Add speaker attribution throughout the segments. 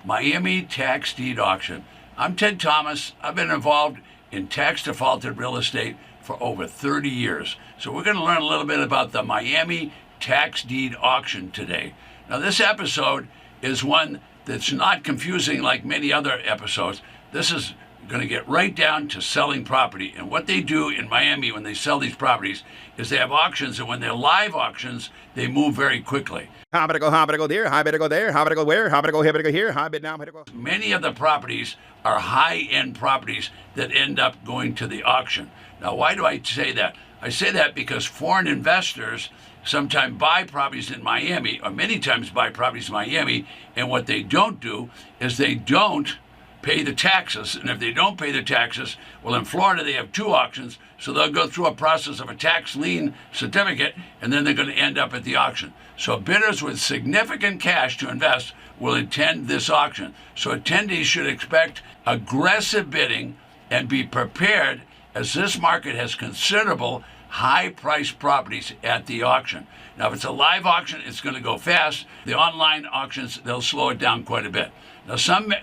Speaker 1: Miami tax deed auction. I'm Ted Thomas. I've been involved in tax defaulted real estate for over 30 years. So we're going to learn a little bit about the Miami tax deed auction today. Now this episode is one that's not confusing like many other episodes. This is going to get right down to selling property. And what they do in Miami when they sell these properties is they have auctions, and when they're live auctions, they move very quickly.
Speaker 2: How better go there, how better go there, how better go where, how better go here, how better now, how better go.
Speaker 1: Many of the properties are high-end properties that end up going to the auction. Now, why do I say that? I say that because foreign investors sometimes buy properties in Miami, or many times buy properties in Miami, and what they don't do is they don't pay the taxes. And if they don't pay the taxes, well, in Florida they have two auctions, so they'll go through a process of a tax lien certificate, and then they're going to end up at the auction. So bidders with significant cash to invest will attend this auction. So attendees should expect aggressive bidding and be prepared, as this market has considerable high-priced properties at the auction. Now, if it's a live auction, it's going to go fast. The online auctions, they'll slow it down quite a bit. Now, some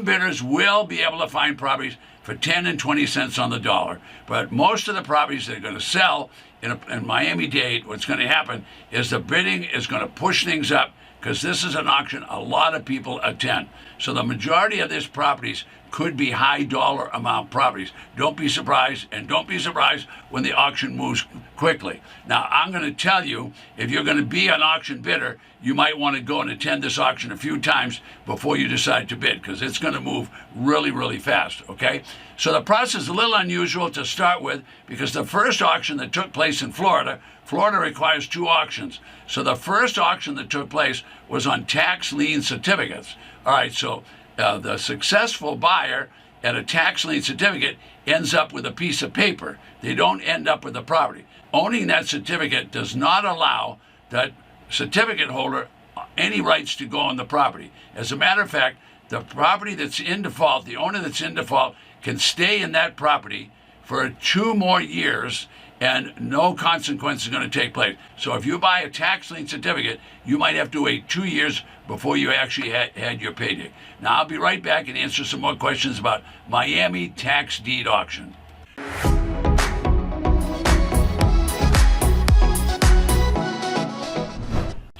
Speaker 1: bidders will be able to find properties for 10 and 20 cents on the dollar, but most of the properties that are going to sell in Miami-Dade, what's going to happen is the bidding is going to push things up, because this is an auction a lot of people attend. So the majority of these properties could be high dollar amount properties. Don't be surprised, and don't be surprised when the auction moves quickly. Now, I'm going to tell you, if you're going to be an auction bidder, you might want to go and attend this auction a few times before you decide to bid, because it's going to move really, really fast, okay? So the process is a little unusual to start with, because the first auction that took place in Florida requires two auctions. So the first auction that took place was on tax lien certificates. All right, so the successful buyer at a tax lien certificate ends up with a piece of paper. They don't end up with the property. Owning that certificate does not allow that certificate holder any rights to go on the property. As a matter of fact, the property that's in default, the owner that's in default, can stay in that property for 2 more years, and no consequence is going to take place. So if you buy a tax lien certificate, you might have to wait 2 years before you actually had your payday. Now, I'll be right back and answer some more questions about Miami tax deed auction.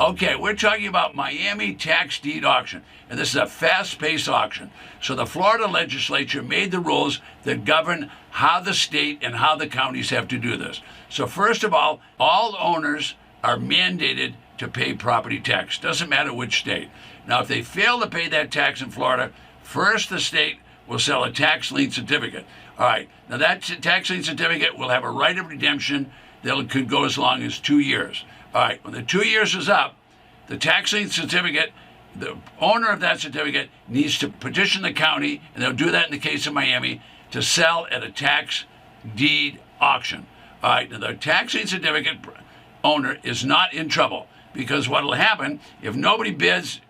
Speaker 1: Okay, we're talking about Miami tax deed auction, and this is a fast-paced auction. So the Florida legislature made the rules that govern how the state and how the counties have to do this. So first of all owners are mandated to pay property tax. Doesn't matter which state. Now, if they fail to pay that tax in Florida, first the state will sell a tax lien certificate. All right, now that tax lien certificate will have a right of redemption that could go as long as 2 years. All right, when the 2 years is up, the tax lien certificate, the owner of that certificate needs to petition the county, and they'll do that in the case of Miami, to sell at a tax deed auction. All right, now the tax lien certificate owner is not in trouble, because what will happen, if nobody bids,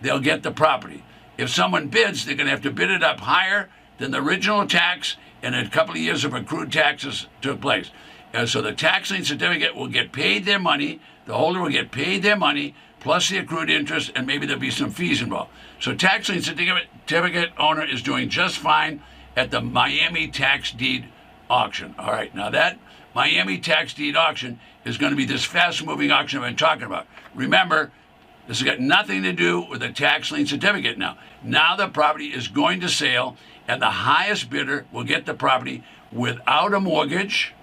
Speaker 1: they'll get the property. If someone bids, they're going to have to bid it up higher than the original tax, and a couple of years of accrued taxes took place. And so the tax lien certificate will get paid their money, the holder will get paid their money, plus the accrued interest, and maybe there'll be some fees involved. So tax lien certificate owner is doing just fine at the Miami tax deed auction. All right, now that Miami tax deed auction is going to be this fast-moving auction I've been talking about. Remember, this has got nothing to do with the tax lien certificate now. Now the property is going to sale, and the highest bidder will get the property without a mortgage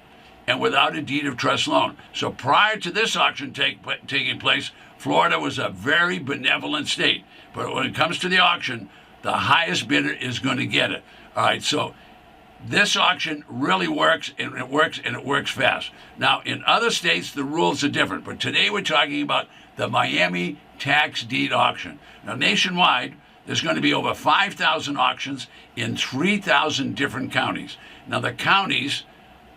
Speaker 1: and without a deed of trust loan. So prior to this auction taking place, Florida was a very benevolent state. But when it comes to the auction, the highest bidder is going to get it. All right, so this auction really works, and it works fast. Now, in other states, the rules are different, but today we're talking about the Miami tax deed auction. Now, nationwide, there's going to be over 5,000 auctions in 3,000 different counties. Now, the counties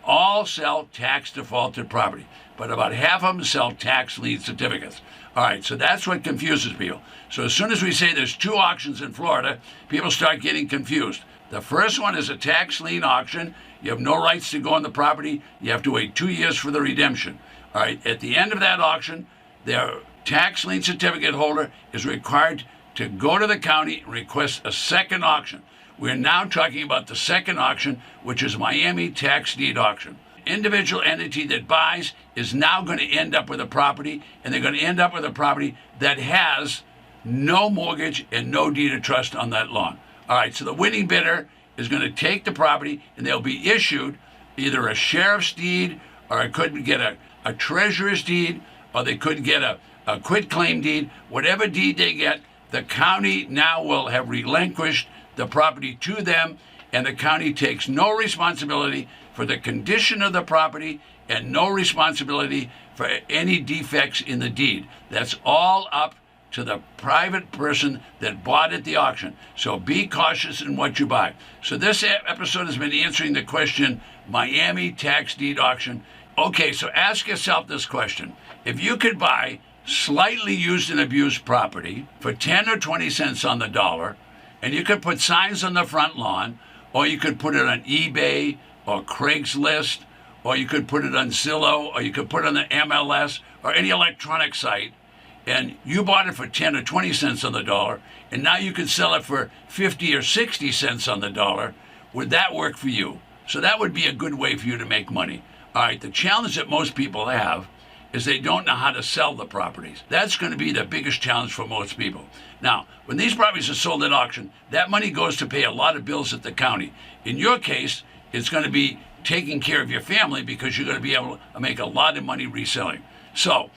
Speaker 1: all sell tax defaulted property, but about half of them sell tax lien certificates. All right, so that's what confuses people. So as soon as we say there's 2 auctions in Florida, people start getting confused. The first one is a tax lien auction. You have no rights to go on the property. You have to wait 2 years for the redemption. All right, at the end of that auction, their tax lien certificate holder is required to go to the county and request a second auction. We're now talking about the second auction, which is Miami tax deed auction. Individual entity that buys is now going to end up with a property, and they're going to end up with a property that has no mortgage and no deed of trust on that loan. All right, so the winning bidder is going to take the property, and they'll be issued either a sheriff's deed, or it could get a treasurer's deed, or they could get a quitclaim deed. Whatever deed they get, the county now will have relinquished the property to them, and the county takes no responsibility for the condition of the property and no responsibility for any defects in the deed. That's all up to the private person that bought at the auction. So be cautious in what you buy. So this episode has been answering the question, Miami tax deed auction. Okay, so ask yourself this question. If you could buy slightly used and abused property for 10 or 20 cents on the dollar, and you could put signs on the front lawn, or you could put it on eBay or Craigslist, or you could put it on Zillow, or you could put it on the MLS or any electronic site, and you bought it for 10 or 20 cents on the dollar, and now you could sell it for 50 or 60 cents on the dollar, would that work for you? So that would be a good way for you to make money. All right, the challenge that most people have is they don't know how to sell the properties. That's going to be the biggest challenge for most people. Now, when these properties are sold at auction, that money goes to pay a lot of bills at the county. In your case, it's going to be taking care of your family because you're going to be able to make a lot of money reselling. So,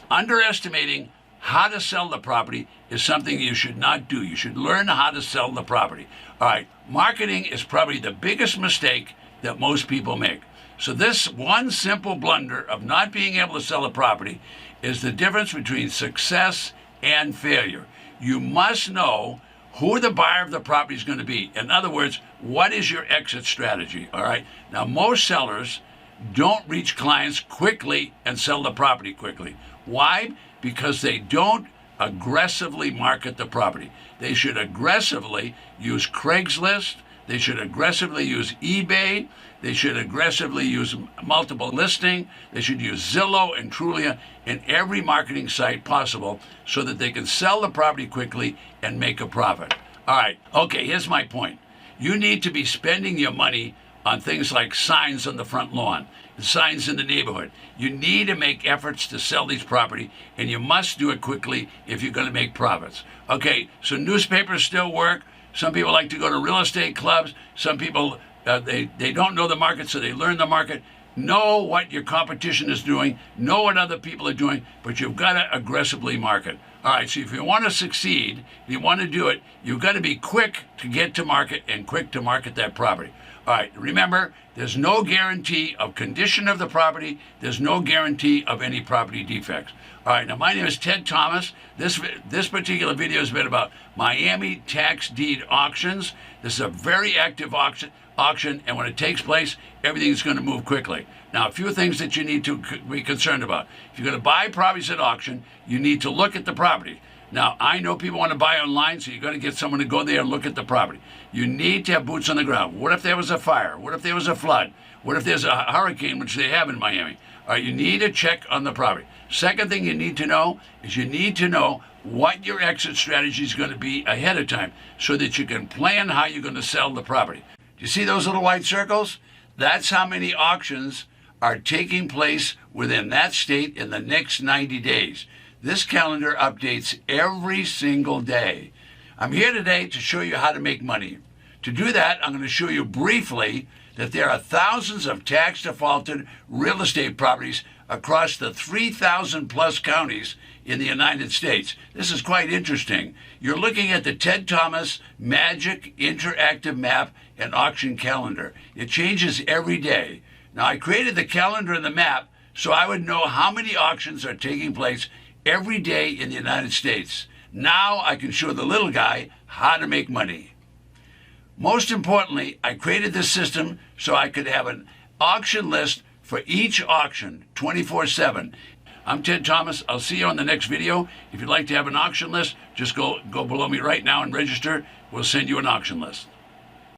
Speaker 1: underestimating how to sell the property is something you should not do. You should learn how to sell the property. All right, marketing is probably the biggest mistake that most people make. So this one simple blunder of not being able to sell a property is the difference between success and failure. You must know who the buyer of the property is going to be. In other words, what is your exit strategy? All right. Now, most sellers don't reach clients quickly and sell the property quickly. Why? Because they don't aggressively market the property. They should aggressively use Craigslist. They should aggressively use eBay. They should aggressively use multiple listing. They should use Zillow and Trulia and every marketing site possible so that they can sell the property quickly and make a profit. All right, okay, here's my point. You need to be spending your money on things like signs on the front lawn, signs in the neighborhood. You need to make efforts to sell these property, and you must do it quickly if you're going to make profits. Okay, so newspapers still work. Some people like to go to real estate clubs. Some people, they don't know the market, so they learn the market. Know what your competition is doing. Know what other people are doing, but you've got to aggressively market. All right, so if you want to succeed, if you want to do it, you've got to be quick to get to market and quick to market that property. All right, remember, there's no guarantee of condition of the property. There's no guarantee of any property defects. All right, now my name is Ted Thomas. This particular video has been about Miami tax deed auctions. This is a very active auction, and when it takes place, everything's going to move quickly. Now, a few things that you need to be concerned about. If you're going to buy properties at auction, you need to look at the property. Now, I know people want to buy online, so you're going to get someone to go there and look at the property. You need to have boots on the ground. What if there was a fire? What if there was a flood? What if there's a hurricane, which they have in Miami? All right, you need to check on the property. Second thing you need to know is you need to know what your exit strategy is going to be ahead of time so that you can plan how you're going to sell the property. Do you see those little white circles? That's how many auctions are taking place within that state in the next 90 days. This calendar updates every single day. I'm here today to show you how to make money. To do that, I'm going to show you briefly that there are thousands of tax defaulted real estate properties across the 3,000 plus counties in the United States. This is quite interesting. You're looking at the Ted Thomas Magic Interactive Map and Auction Calendar. It changes every day. Now, I created the calendar and the map so I would know how many auctions are taking place every day in the United States. Now I can show the little guy how to make money. Most importantly, I created this system so I could have an auction list for each auction 24/7. I'm Ted Thomas. I'll see you on the next video. If you'd like to have an auction list, just go below me right now and register. We'll send you an auction list.